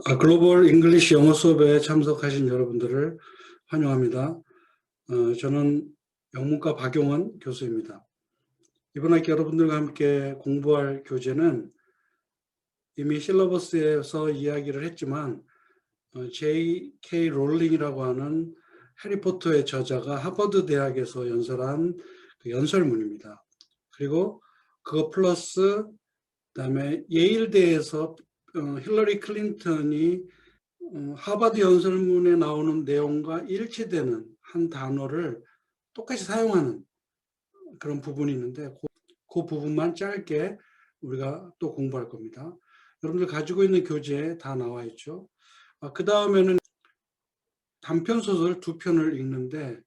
글로벌 잉글리시 영어 수업에 참석하신 여러분들을 환영합니다. 저는 영문과 박용원 교수입니다. 이번 학기 여러분들과 함께 공부할 교재는 이미 실러버스에서 이야기를 했지만 J.K. 롤링이라고 하는 해리포터의 저자가 하버드 대학에서 연설한 그 연설문입니다. 그리고 그거 플러스 그다음에 예일대에서 힐러리 클린턴이 하버드 연설문에 나오는 내용과 일치되는 한 단어를 똑같이 사용하는 그런 부분이 있는데 그 부분만 짧게 우리가 또 공부할 겁니다. 여러분들 가지고 있는 교재에 다 나와 있죠. 그 다음에는 단편소설 두 편을 읽는데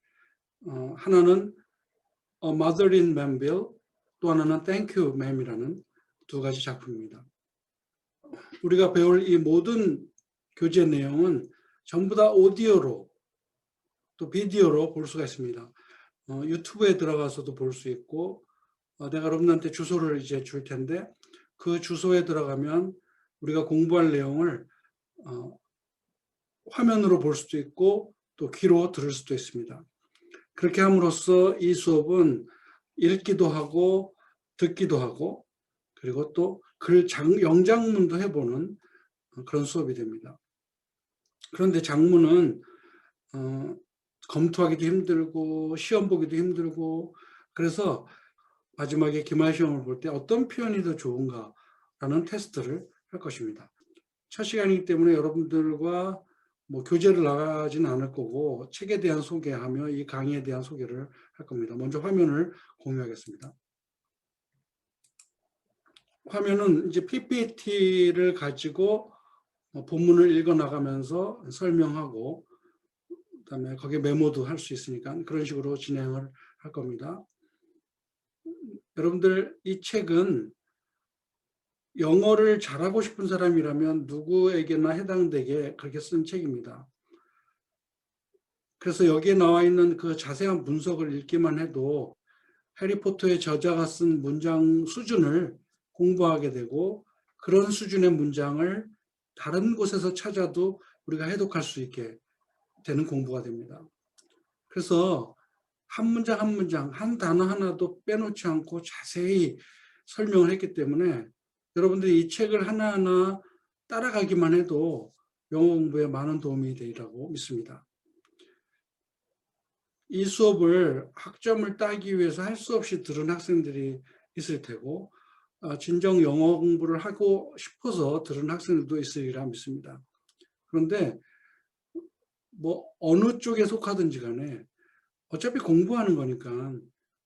하나는 A Mother in Manville, 또 하나는 Thank You Ma'am이라는 두 가지 작품입니다. 우리가 배울 이 모든 교재 내용은 전부 다 오디오로 또 비디오로 볼 수가 있습니다. 유튜브에 들어가서도 볼 수 있고 내가 여러분한테 주소를 이제 줄 텐데 그 주소에 들어가면 우리가 공부할 내용을 화면으로 볼 수도 있고 또 귀로 들을 수도 있습니다. 그렇게 함으로써 이 수업은 읽기도 하고 듣기도 하고 그리고 또 영장문도 해보는 그런 수업이 됩니다. 그런데 장문은 검토하기도 힘들고 시험 보기도 힘들고 그래서 마지막에 기말 시험을 볼 때 어떤 표현이 더 좋은가라는 테스트를 할 것입니다. 첫 시간이기 때문에 여러분들과 교재를 나가지는 않을 거고 책에 대한 소개하며 이 강의에 대한 소개를 할 겁니다. 먼저 화면을 공유하겠습니다. 화면은 이제 PPT를 가지고 본문을 읽어 나가면서 설명하고 그다음에 거기에 메모도 할 수 있으니까 그런 식으로 진행을 할 겁니다. 여러분들 이 책은 영어를 잘하고 싶은 사람이라면 누구에게나 해당되게 그렇게 쓴 책입니다. 그래서 여기에 나와 있는 그 자세한 분석을 읽기만 해도 해리포터의 저자가 쓴 문장 수준을 공부하게 되고 그런 수준의 문장을 다른 곳에서 찾아도 우리가 해독할 수 있게 되는 공부가 됩니다. 그래서 한 문장 한 문장, 한 단어 하나도 빼놓지 않고 자세히 설명을 했기 때문에 여러분들이 이 책을 하나하나 따라가기만 해도 영어 공부에 많은 도움이 되리라고 믿습니다. 이 수업을 학점을 따기 위해서 할 수 없이 들은 학생들이 있을 테고 진정 영어 공부를 하고 싶어서 들은 학생들도 있으리라 믿습니다. 그런데 어느 쪽에 속하든지 간에 어차피 공부하는 거니까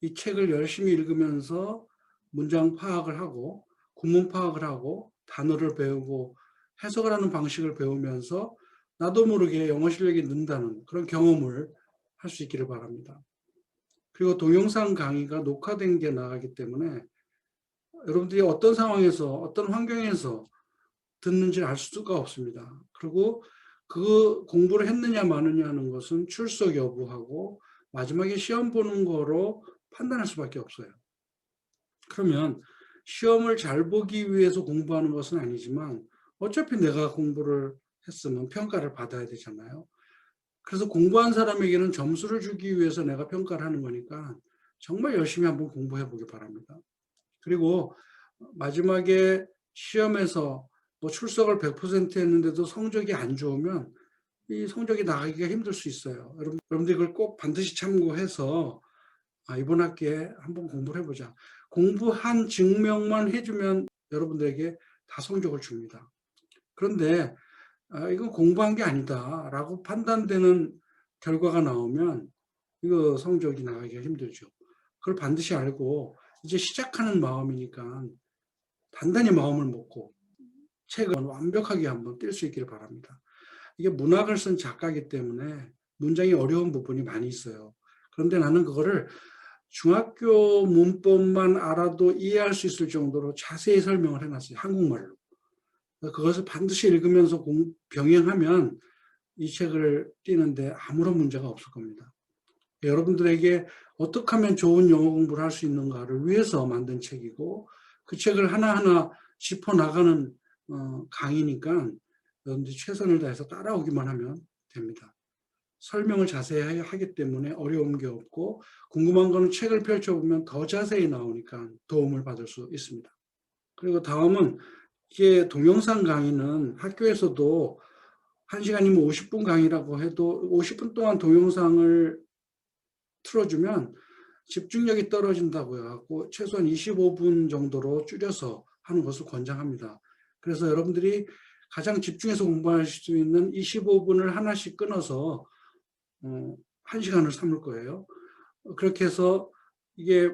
이 책을 열심히 읽으면서 문장 파악을 하고 구문 파악을 하고 단어를 배우고 해석을 하는 방식을 배우면서 나도 모르게 영어 실력이 는다는 그런 경험을 할 수 있기를 바랍니다. 그리고 동영상 강의가 녹화된 게 나가기 때문에 여러분들이 어떤 상황에서 어떤 환경에서 듣는지를 알 수가 없습니다. 그리고 그 공부를 했느냐 마느냐 하는 것은 출석 여부하고 마지막에 시험 보는 거로 판단할 수밖에 없어요. 그러면 시험을 잘 보기 위해서 공부하는 것은 아니지만 어차피 내가 공부를 했으면 평가를 받아야 되잖아요. 그래서 공부한 사람에게는 점수를 주기 위해서 내가 평가를 하는 거니까 정말 열심히 한번 공부해 보기 바랍니다. 그리고 마지막에 시험에서 출석을 100% 했는데도 성적이 안 좋으면 이 성적이 나가기가 힘들 수 있어요. 여러분들 이걸 꼭 반드시 참고해서 이번 학기에 한번 공부를 해보자. 공부한 증명만 해주면 여러분들에게 다 성적을 줍니다. 그런데 이건 공부한 게 아니다 라고 판단되는 결과가 나오면 이거 성적이 나가기가 힘들죠. 그걸 반드시 알고 이제 시작하는 마음이니까 단단히 마음을 먹고 책을 완벽하게 한번 뛸 수 있기를 바랍니다. 이게 문학을 쓴 작가이기 때문에 문장이 어려운 부분이 많이 있어요. 그런데 나는 그거를 중학교 문법만 알아도 이해할 수 있을 정도로 자세히 설명을 해놨어요. 한국말로. 그것을 반드시 읽으면서 병행하면 이 책을 띄는데 아무런 문제가 없을 겁니다. 여러분들에게 어떻게 하면 좋은 영어 공부를 할 수 있는가를 위해서 만든 책이고 그 책을 하나하나 짚어나가는 강의니까 여러분들이 최선을 다해서 따라오기만 하면 됩니다. 설명을 자세히 하기 때문에 어려운 게 없고, 궁금한 거는 책을 펼쳐보면 더 자세히 나오니까 도움을 받을 수 있습니다. 그리고 다음은, 이게 동영상 강의는 학교에서도 1시간이면 50분 강의라고 해도 50분 동안 동영상을 틀어주면 집중력이 떨어진다고 해갖고 최소한 25분 정도로 줄여서 하는 것을 권장합니다. 그래서 여러분들이 가장 집중해서 공부하실 수 있는 25분을 하나씩 끊어서 1시간을 삼을 거예요. 그렇게 해서 이게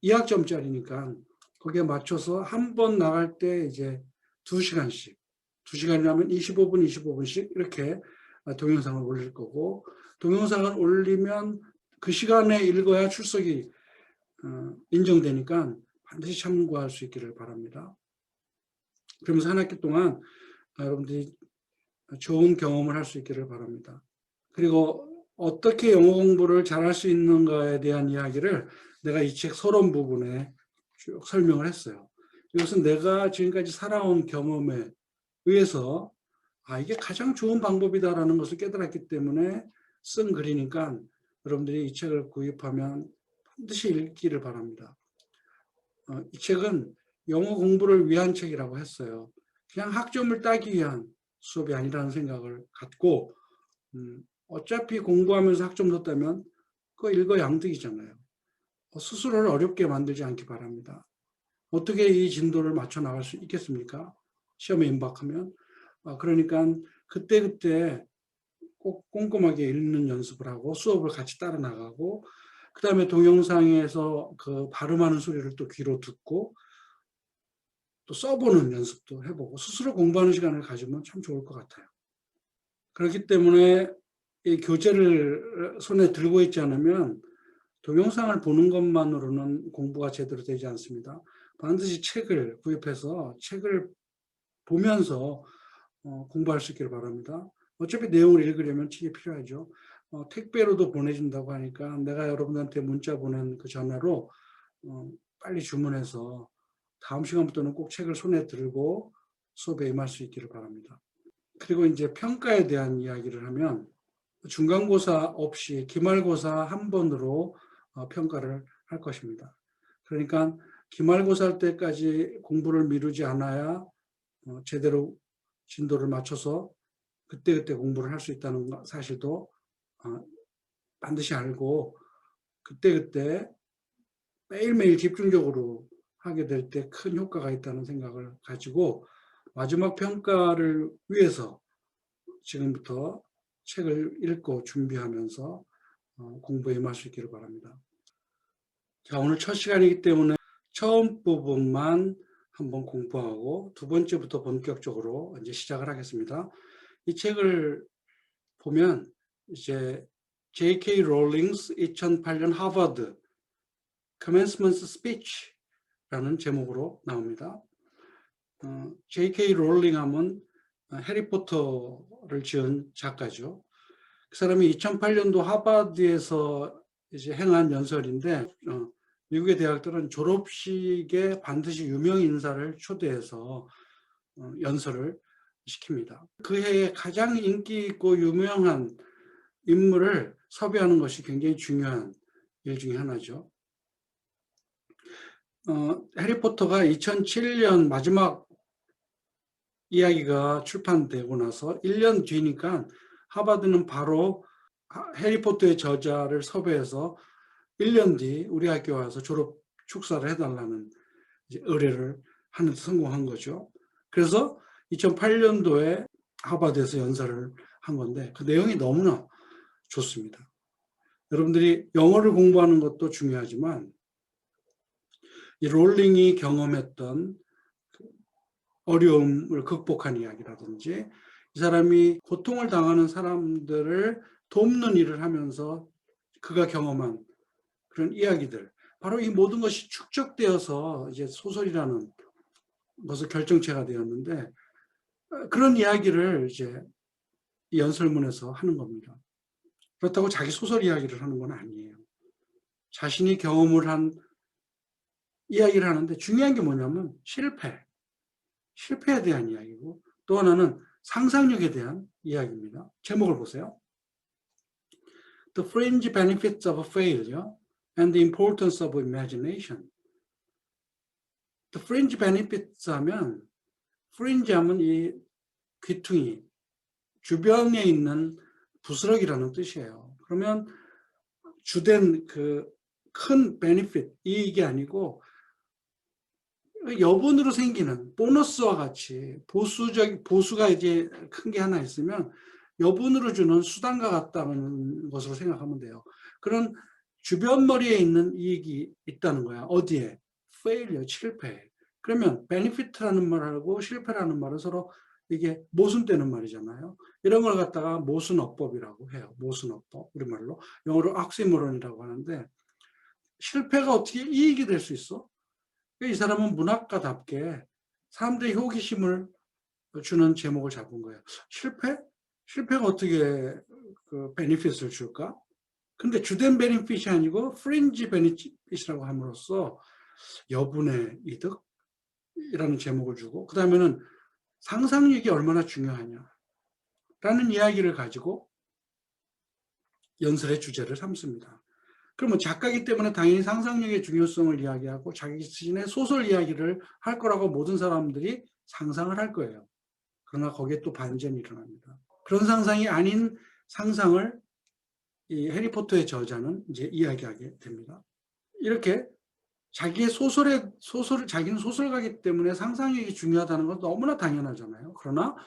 2학점짜리니까 거기에 맞춰서 한 번 나갈 때 이제 2시간씩, 2시간이라면 25분, 25분씩 이렇게 동영상을 올릴 거고, 동영상을 올리면 그 시간에 읽어야 출석이 인정되니까 반드시 참고할 수 있기를 바랍니다. 그러면서 한 학기 동안 여러분들이 좋은 경험을 할 수 있기를 바랍니다. 그리고 어떻게 영어 공부를 잘할 수 있는가에 대한 이야기를 내가 이 책 서론 부분에 쭉 설명을 했어요. 이것은 내가 지금까지 살아온 경험에 의해서 이게 가장 좋은 방법이다라는 것을 깨달았기 때문에 쓴 글이니까 여러분들이 이 책을 구입하면 반드시 읽기를 바랍니다. 이 책은 영어 공부를 위한 책이라고 했어요. 그냥 학점을 따기 위한 수업이 아니라는 생각을 갖고, 어차피 공부하면서 학점 넣었다면 그거 일거양득이잖아요. 스스로를 어렵게 만들지 않기 바랍니다. 어떻게 이 진도를 맞춰 나갈 수 있겠습니까? 시험에 임박하면. 그러니까 그때그때 꼭 꼼꼼하게 읽는 연습을 하고 수업을 같이 따라 나가고, 그 다음에 동영상에서 그 발음하는 소리를 또 귀로 듣고 또 써보는 연습도 해보고 스스로 공부하는 시간을 가지면 참 좋을 것 같아요. 그렇기 때문에 이 교재를 손에 들고 있지 않으면 동영상을 보는 것만으로는 공부가 제대로 되지 않습니다. 반드시 책을 구입해서 책을 보면서 공부할 수 있기를 바랍니다. 어차피 내용을 읽으려면 책이 필요하죠. 택배로도 보내준다고 하니까 내가 여러분한테 문자 보낸 그 전화로 빨리 주문해서 다음 시간부터는 꼭 책을 손에 들고 수업에 임할 수 있기를 바랍니다. 그리고 이제 평가에 대한 이야기를 하면 중간고사 없이 기말고사 한 번으로 평가를 할 것입니다. 그러니까 기말고사 할 때까지 공부를 미루지 않아야 제대로 진도를 맞춰서 그때그때 공부를 할 수 있다는 사실도 반드시 알고, 그때그때 매일매일 집중적으로 하게 될 때 큰 효과가 있다는 생각을 가지고 마지막 평가를 위해서 지금부터 책을 읽고 준비하면서 공부에 임할 수 있기를 바랍니다. 자, 오늘 첫 시간이기 때문에 처음 부분만 한번 공부하고 두 번째부터 본격적으로 이제 시작을 하겠습니다. 이 책을 보면 이제 J.K. 롤링스 2008년 하버드 Commencement Speech라는 제목으로 나옵니다. J.K. 롤링 하면 해리포터를 지은 작가죠. 그 사람이 2008년도 하버드에서 이제 행한 연설인데, 미국의 대학들은 졸업식에 반드시 유명 인사를 초대해서 연설을 시킵니다. 그 해에 가장 인기 있고 유명한 인물을 섭외하는 것이 굉장히 중요한 일 중에 하나죠. 해리포터가 2007년 마지막 이야기가 출판되고 나서 1년 뒤니까 하버드는 바로 해리포터의 저자를 섭외해서 1년 뒤 우리 학교 와서 졸업 축사를 해달라는 의뢰를 하는 데 성공한 거죠. 그래서 2008년도에 하버드에서 연설을 한 건데 그 내용이 너무나 좋습니다. 여러분들이 영어를 공부하는 것도 중요하지만 이 롤링이 경험했던 어려움을 극복한 이야기라든지 이 사람이 고통을 당하는 사람들을 돕는 일을 하면서 그가 경험한 그런 이야기들, 바로 이 모든 것이 축적되어서 이제 소설이라는 것을 결정체가 되었는데, 그런 이야기를 이제 이 연설문에서 하는 겁니다. 그렇다고 자기 소설 이야기를 하는 건 아니에요. 자신이 경험을 한 이야기를 하는데 중요한 게 뭐냐면 실패에 대한 이야기고, 또 하나는 상상력에 대한 이야기입니다. 제목을 보세요. The fringe benefits of failure and the importance of imagination. The fringe benefits 하면, fringe 하면 이 귀퉁이, 주변에 있는 부스러기라는 뜻이에요. 그러면 주된 그 큰 benefit, 이익이 아니고 여분으로 생기는 보너스와 같이 보수가 이제 큰 게 하나 있으면 여분으로 주는 수단과 같다는 것으로 생각하면 돼요. 그런 주변 머리에 있는 이익이 있다는 거야. 어디에? failure, 실패. 그러면 benefit라는 말하고 실패라는 말은 서로 이게 모순되는 말이잖아요. 이런 걸 갖다가 모순어법이라고 해요. 모순어법, 우리말로. 영어로 oxymoroon이라고 하는데, 실패가 어떻게 이익이 될 수 있어? 이 사람은 문학가답게 사람들의 호기심을 주는 제목을 잡은 거예요. 실패? 실패가 어떻게 그 베니핏을 줄까? 근데 주된 베니핏이 아니고 프린지 베니핏이라고 함으로써 여분의 이득이라는 제목을 주고, 그 다음에는 상상력이 얼마나 중요하냐라는 이야기를 가지고 연설의 주제를 삼습니다. 그러면 작가이기 때문에 당연히 상상력의 중요성을 이야기하고 자기 자신의 소설 이야기를 할 거라고 모든 사람들이 상상을 할 거예요. 그러나 거기에 또 반전이 일어납니다. 그런 상상이 아닌 상상을 이 해리포터의 저자는 이제 이야기하게 됩니다. 이렇게 자기의 자기는 소설가이기 때문에 상상력이 중요하다는 건 너무나 당연하잖아요. 그러나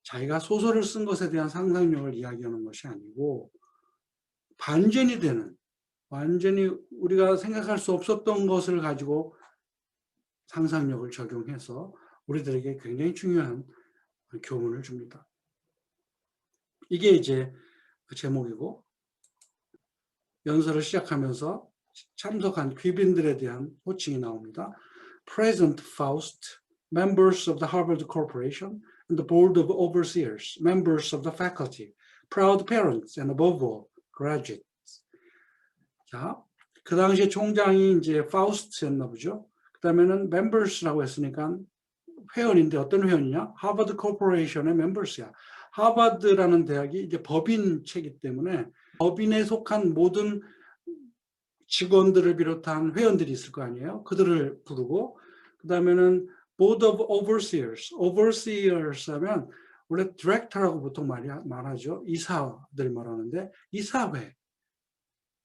자기가 소설을 쓴 것에 대한 상상력을 이야기하는 것이 아니고 반전이 되는, 완전히 우리가 생각할 수 없었던 것을 가지고 상상력을 적용해서 우리들에게 굉장히 중요한 교훈을 줍니다. 이게 이제 그 제목이고, 연설을 시작하면서 참석한 귀빈들에 대한 호칭이 나옵니다. President Faust, members of the Harvard Corporation and the Board of Overseers, members of the faculty, proud parents, and above all, graduates. 자, 그 당시에 총장이 이제 파우스트였나 보죠. 그 다음에는 members라고 했으니까 회원인데 어떤 회원이냐? 하버드 코퍼레이션의 members야. 하버드라는 대학이 이제 법인체이기 때문에 법인에 속한 모든 직원들을 비롯한 회원들이 있을 거 아니에요. 그들을 부르고, 그 다음에는 Board of Overseers. Overseers 하면 원래 Director라고 보통 말하죠. 이사들 말하는데, 이사회.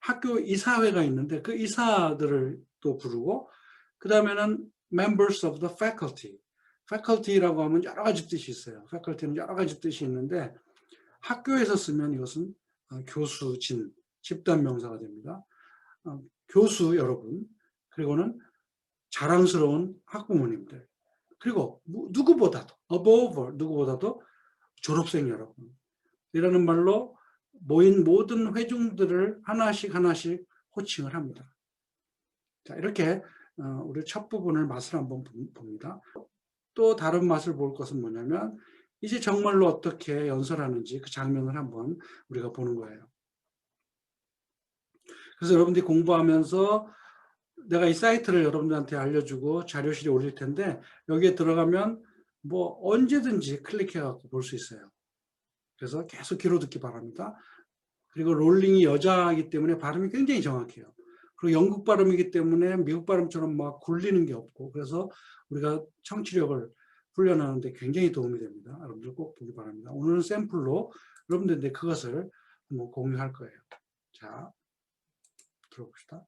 학교 이사회가 있는데 그 이사들을 또 부르고, 그 다음에는 members of the faculty. faculty라고 하면 여러 가지 뜻이 있어요. faculty는 여러 가지 뜻이 있는데 학교에서 쓰면 이것은 교수진, 집단 명사가 됩니다. 교수 여러분, 그리고는 자랑스러운 학부모님들, 그리고 누구보다도 above all, 누구보다도 졸업생 여러분, 이라는 말로 모인 모든 회중들을 하나씩 호칭을 합니다. 자, 이렇게 우리 첫 부분을 맛을 한번 봅니다. 또 다른 맛을 볼 것은 뭐냐면 이제 정말로 어떻게 연설하는지 그 장면을 한번 우리가 보는 거예요. 그래서 여러분들이 공부하면서 내가 이 사이트를 여러분들한테 알려주고 자료실에 올릴 텐데 여기에 들어가면 뭐 언제든지 클릭해갖고 볼 수 있어요. 그래서 계속 귀로 듣기 바랍니다. 그리고 롤링이 여자이기 때문에 발음이 굉장히 정확해요. 그리고 영국 발음이기 때문에 미국 발음처럼 막 굴리는 게 없고, 그래서 우리가 청취력을 훈련하는데 굉장히 도움이 됩니다. 여러분들 꼭 보기 바랍니다. 오늘은 샘플로 여러분들한테 그것을 한번 공유할 거예요. 자, 들어봅시다.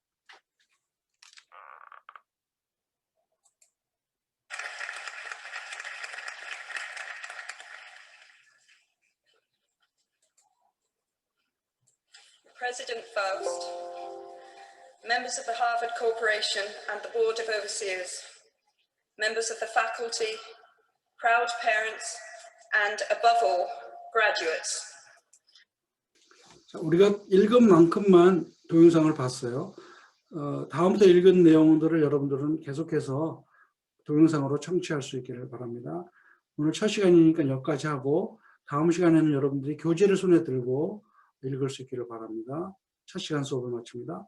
President Faust, members of the Harvard Corporation and the Board of Overseers, members of the faculty, proud parents, and above all, graduates. 자, 우리가 읽은 만큼만 동영상을 봤어요. 다음부터 읽은 내용들을 여러분들은 계속해서 동영상으로 청취할 수 있기를 바랍니다. 오늘 첫 시간이니까 여기까지 하고 다음 시간에는 여러분들이 교재를 손에 들고 읽을 수 있기를 바랍니다. 첫 시간 수업을 마칩니다.